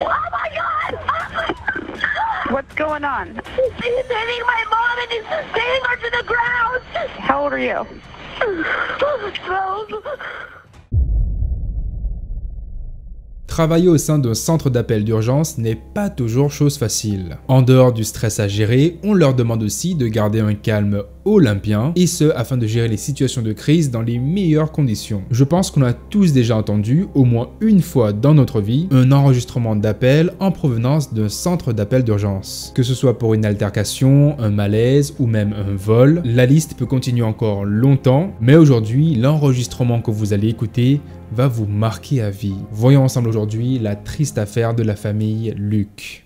Oh my God! What's going on? He's hitting my mom and he's hitting her to the ground! How old are you? 12. Travailler au sein d'un centre d'appel d'urgence n'est pas toujours chose facile. En dehors du stress à gérer, on leur demande aussi de garder un calme olympien, et ce afin de gérer les situations de crise dans les meilleures conditions. Je pense qu'on a tous déjà entendu, au moins une fois dans notre vie, un enregistrement d'appel en provenance d'un centre d'appel d'urgence. Que ce soit pour une altercation, un malaise ou même un vol, la liste peut continuer encore longtemps, mais aujourd'hui, l'enregistrement que vous allez écouter va vous marquer à vie. Voyons ensemble aujourd'hui la triste affaire de la famille Luke.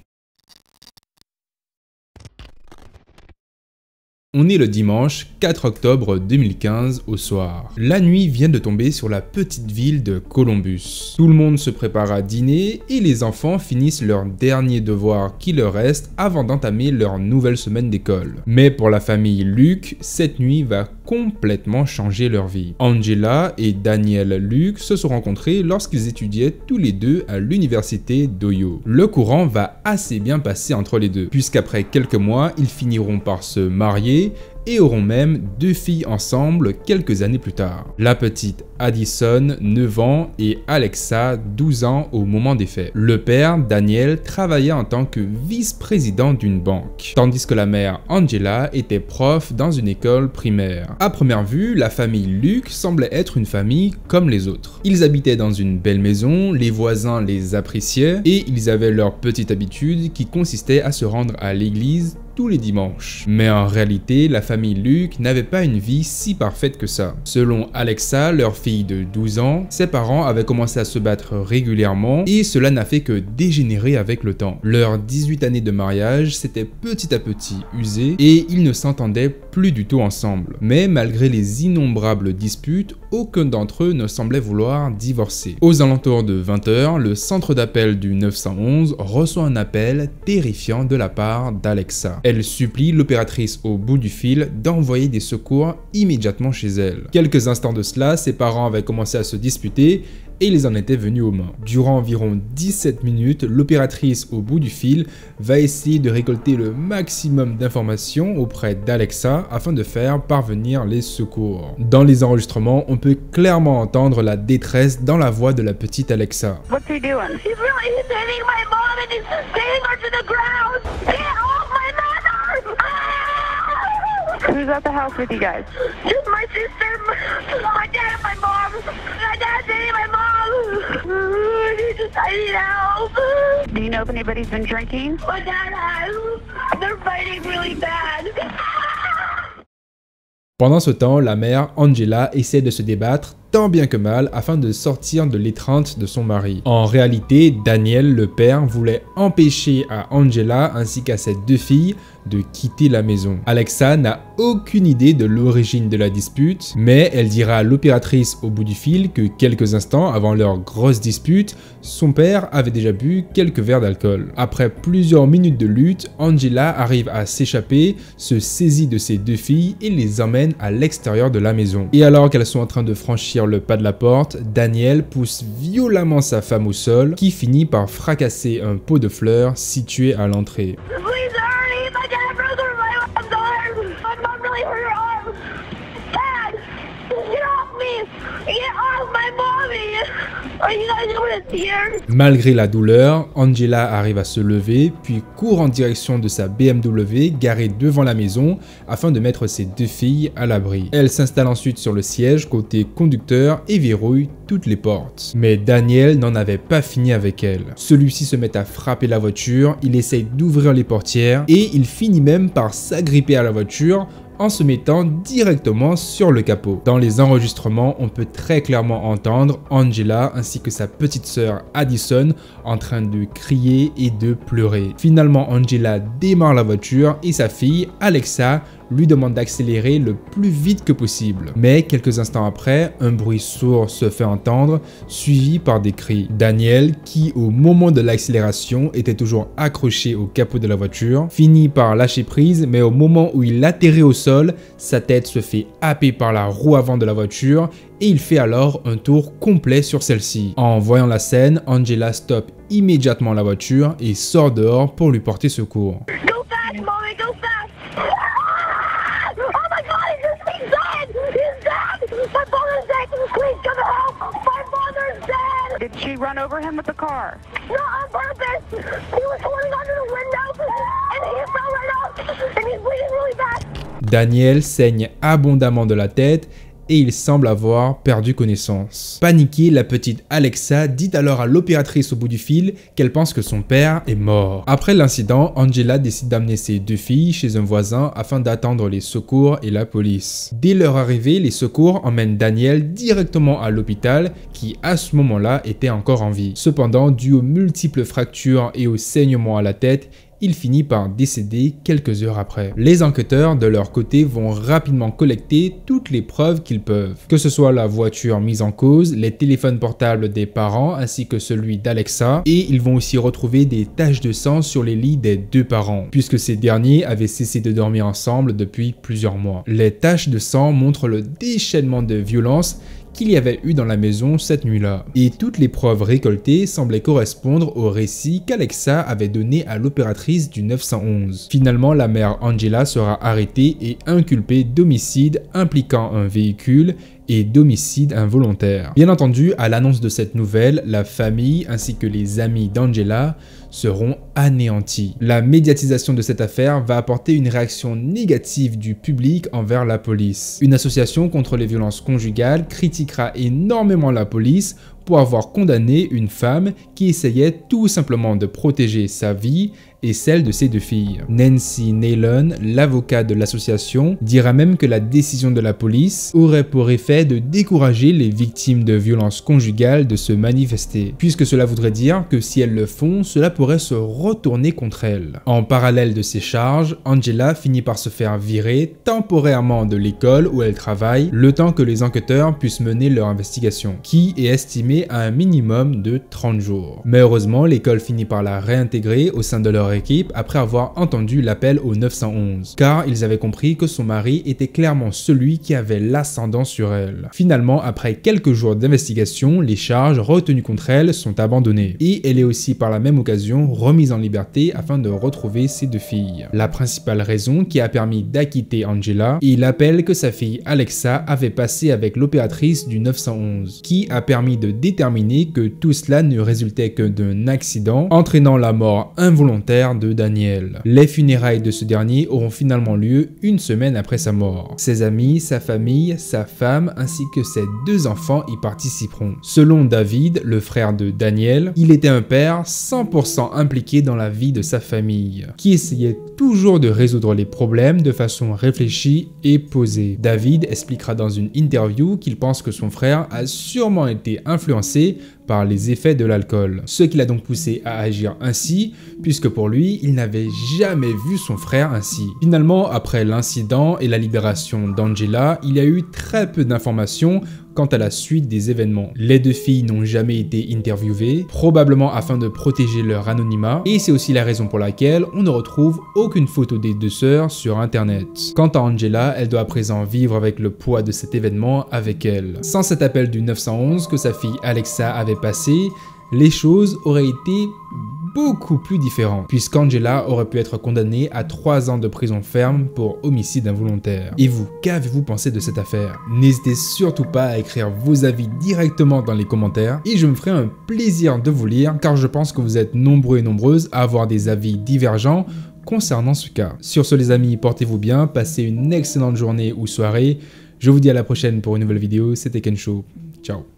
On est le dimanche 4 octobre 2015 au soir. La nuit vient de tomber sur la petite ville de Columbus. Tout le monde se prépare à dîner et les enfants finissent leur dernier devoir qui leur reste avant d'entamer leur nouvelle semaine d'école. Mais pour la famille Luke, cette nuit va complètement changer leur vie. Angela et Daniel Luke se sont rencontrés lorsqu'ils étudiaient tous les deux à l'université d'Ohio. Le courant va assez bien passer entre les deux, puisqu'après quelques mois, ils finiront par se marier et auront même 2 filles ensemble quelques années plus tard. La petite Addison, 9 ans, et Alexa, 12 ans au moment des faits. Le père, Daniel, travaillait en tant que vice-président d'une banque, tandis que la mère, Angela, était prof dans une école primaire. À première vue, la famille Luke semblait être une famille comme les autres. Ils habitaient dans une belle maison, les voisins les appréciaient, et ils avaient leur petite habitude qui consistait à se rendre à l'église tous les dimanches. Mais en réalité, la famille Luke n'avait pas une vie si parfaite que ça. Selon Alexa, leur fille de 12 ans, ses parents avaient commencé à se battre régulièrement et cela n'a fait que dégénérer avec le temps. Leurs 18 années de mariage s'étaient petit à petit usées et ils ne s'entendaient plus du tout ensemble. Mais malgré les innombrables disputes, aucun d'entre eux ne semblait vouloir divorcer. Aux alentours de 20 h, le centre d'appel du 911 reçoit un appel terrifiant de la part d'Alexa. Elle supplie l'opératrice au bout du fil d'envoyer des secours immédiatement chez elle. Quelques instants de cela, ses parents avaient commencé à se disputer et ils en étaient venus aux mains. Durant environ 17 minutes, l'opératrice au bout du fil va essayer de récolter le maximum d'informations auprès d'Alexa afin de faire parvenir les secours. Dans les enregistrements, on peut clairement entendre la détresse dans la voix de la petite Alexa. What's he doing? He's hitting my mom and he's hitting her to the ground! Get off my mother! Ah! Who's at the house with you guys? Just my sister, my dad and my mom. My dad's hitting my mom! I need help! Do you know if anybody's been drinking? My dad has. They're fighting really bad. Pendant ce temps, la mère, Angela, essaie de se débattre tant bien que mal afin de sortir de l'étreinte de son mari. En réalité, Daniel, le père, voulait empêcher à Angela ainsi qu'à ses 2 filles de quitter la maison. Alexa n'a aucune idée de l'origine de la dispute, mais elle dira à l'opératrice au bout du fil que quelques instants avant leur grosse dispute, son père avait déjà bu quelques verres d'alcool. Après plusieurs minutes de lutte, Angela arrive à s'échapper, se saisit de ses 2 filles et les emmène à l'extérieur de la maison. Et alors qu'elles sont en train de franchir le pas de la porte, Daniel pousse violemment sa femme au sol, qui finit par fracasser un pot de fleurs situé à l'entrée. Please hurry! My dad broke my mom's arm! My mom really hurt her arm! Dad! Get off me! Get off my mommy! Are you guys gonna see her? Malgré la douleur, Angela arrive à se lever, puis court en direction de sa BMW garée devant la maison afin de mettre ses 2 filles à l'abri. Elle s'installe ensuite sur le siège côté conducteur et verrouille toutes les portes. Mais Daniel n'en avait pas fini avec elle. Celui-ci se met à frapper la voiture, il essaye d'ouvrir les portières et il finit même par s'agripper à la voiture en se mettant directement sur le capot. Dans les enregistrements, on peut très clairement entendre Angela ainsi que sa petite sœur Addison en train de crier et de pleurer. Finalement, Angela démarre la voiture et sa fille, Alexa, lui demande d'accélérer le plus vite que possible. Mais quelques instants après, un bruit sourd se fait entendre, suivi par des cris. Daniel, qui au moment de l'accélération était toujours accroché au capot de la voiture, finit par lâcher prise, mais au moment où il atterrit au sol, sa tête se fait happer par la roue avant de la voiture et il fait alors un tour complet sur celle-ci. En voyant la scène, Angela stoppe immédiatement la voiture et sort dehors pour lui porter secours. Go fast, mommy, go fast! Ah! Oh my God, he's dead! He's dead! My father's dead! Please come help! My father's dead! Did she run over him with the car? Not on purpose! He was holding onto the window and he fell right off and he's bleeding really bad! Daniel saigne abondamment de la tête et il semble avoir perdu connaissance. Paniquée, la petite Alexa dit alors à l'opératrice au bout du fil qu'elle pense que son père est mort. Après l'incident, Angela décide d'amener ses deux filles chez un voisin afin d'attendre les secours et la police. Dès leur arrivée, les secours emmènent Daniel directement à l'hôpital qui à ce moment-là était encore en vie. Cependant, dû aux multiples fractures et aux saignements à la tête, il finit par décéder quelques heures après. Les enquêteurs, de leur côté, vont rapidement collecter toutes les preuves qu'ils peuvent. Que ce soit la voiture mise en cause, les téléphones portables des parents ainsi que celui d'Alexa, et ils vont aussi retrouver des taches de sang sur les lits des deux parents, puisque ces derniers avaient cessé de dormir ensemble depuis plusieurs mois. Les taches de sang montrent le déchaînement de violence qu'il y avait eu dans la maison cette nuit-là. Et toutes les preuves récoltées semblaient correspondre au récit qu'Alexa avait donné à l'opératrice du 911. Finalement, la mère Angela sera arrêtée et inculpée d'homicide impliquant un véhicule et d'homicide involontaire. Bien entendu, à l'annonce de cette nouvelle, la famille ainsi que les amis d'Angela seront anéantis. La médiatisation de cette affaire va apporter une réaction négative du public envers la police. Une association contre les violences conjugales critiquera énormément la police pour avoir condamné une femme qui essayait tout simplement de protéger sa vie et celle de ses deux filles. Nancy Nalon, l'avocat de l'association, dira même que la décision de la police aurait pour effet de décourager les victimes de violences conjugales de se manifester, puisque cela voudrait dire que si elles le font, cela pourrait se retourner contre elles. En parallèle de ces charges, Angela finit par se faire virer temporairement de l'école où elle travaille, le temps que les enquêteurs puissent mener leur investigation, qui est estimée à un minimum de 30 jours. Mais heureusement, l'école finit par la réintégrer au sein de leur équipe après avoir entendu l'appel au 911, car ils avaient compris que son mari était clairement celui qui avait l'ascendant sur elle. Finalement, après quelques jours d'investigation, les charges retenues contre elle sont abandonnées, et elle est aussi par la même occasion remise en liberté afin de retrouver ses deux filles. La principale raison qui a permis d'acquitter Angela est l'appel que sa fille Alexa avait passé avec l'opératrice du 911, qui a permis de déterminer que tout cela ne résultait que d'un accident entraînant la mort involontaire de Daniel. Les funérailles de ce dernier auront finalement lieu une semaine après sa mort. Ses amis, sa famille, sa femme ainsi que ses deux enfants y participeront. Selon David, le frère de Daniel, il était un père 100% impliqué dans la vie de sa famille, qui essayait toujours de résoudre les problèmes de façon réfléchie et posée. David expliquera dans une interview qu'il pense que son frère a sûrement été influencé par les effets de l'alcool, ce qui l'a donc poussé à agir ainsi, puisque pour lui, il n'avait jamais vu son frère ainsi. Finalement, après l'incident et la libération d'Angela, il y a eu très peu d'informations quant à la suite des événements. Les deux filles n'ont jamais été interviewées, probablement afin de protéger leur anonymat, et c'est aussi la raison pour laquelle on ne retrouve aucune photo des deux sœurs sur internet. Quant à Angela, elle doit à présent vivre avec le poids de cet événement avec elle. Sans cet appel du 911 que sa fille Alexa avait passé, les choses auraient été beaucoup plus différentes, puisqu'Angela aurait pu être condamnée à 3 ans de prison ferme pour homicide involontaire. Et vous, qu'avez-vous pensé de cette affaire? N'hésitez surtout pas à écrire vos avis directement dans les commentaires, et je me ferai un plaisir de vous lire, car je pense que vous êtes nombreux et nombreuses à avoir des avis divergents concernant ce cas. Sur ce les amis, portez-vous bien, passez une excellente journée ou soirée. Je vous dis à la prochaine pour une nouvelle vidéo, c'était Kensho. Ciao.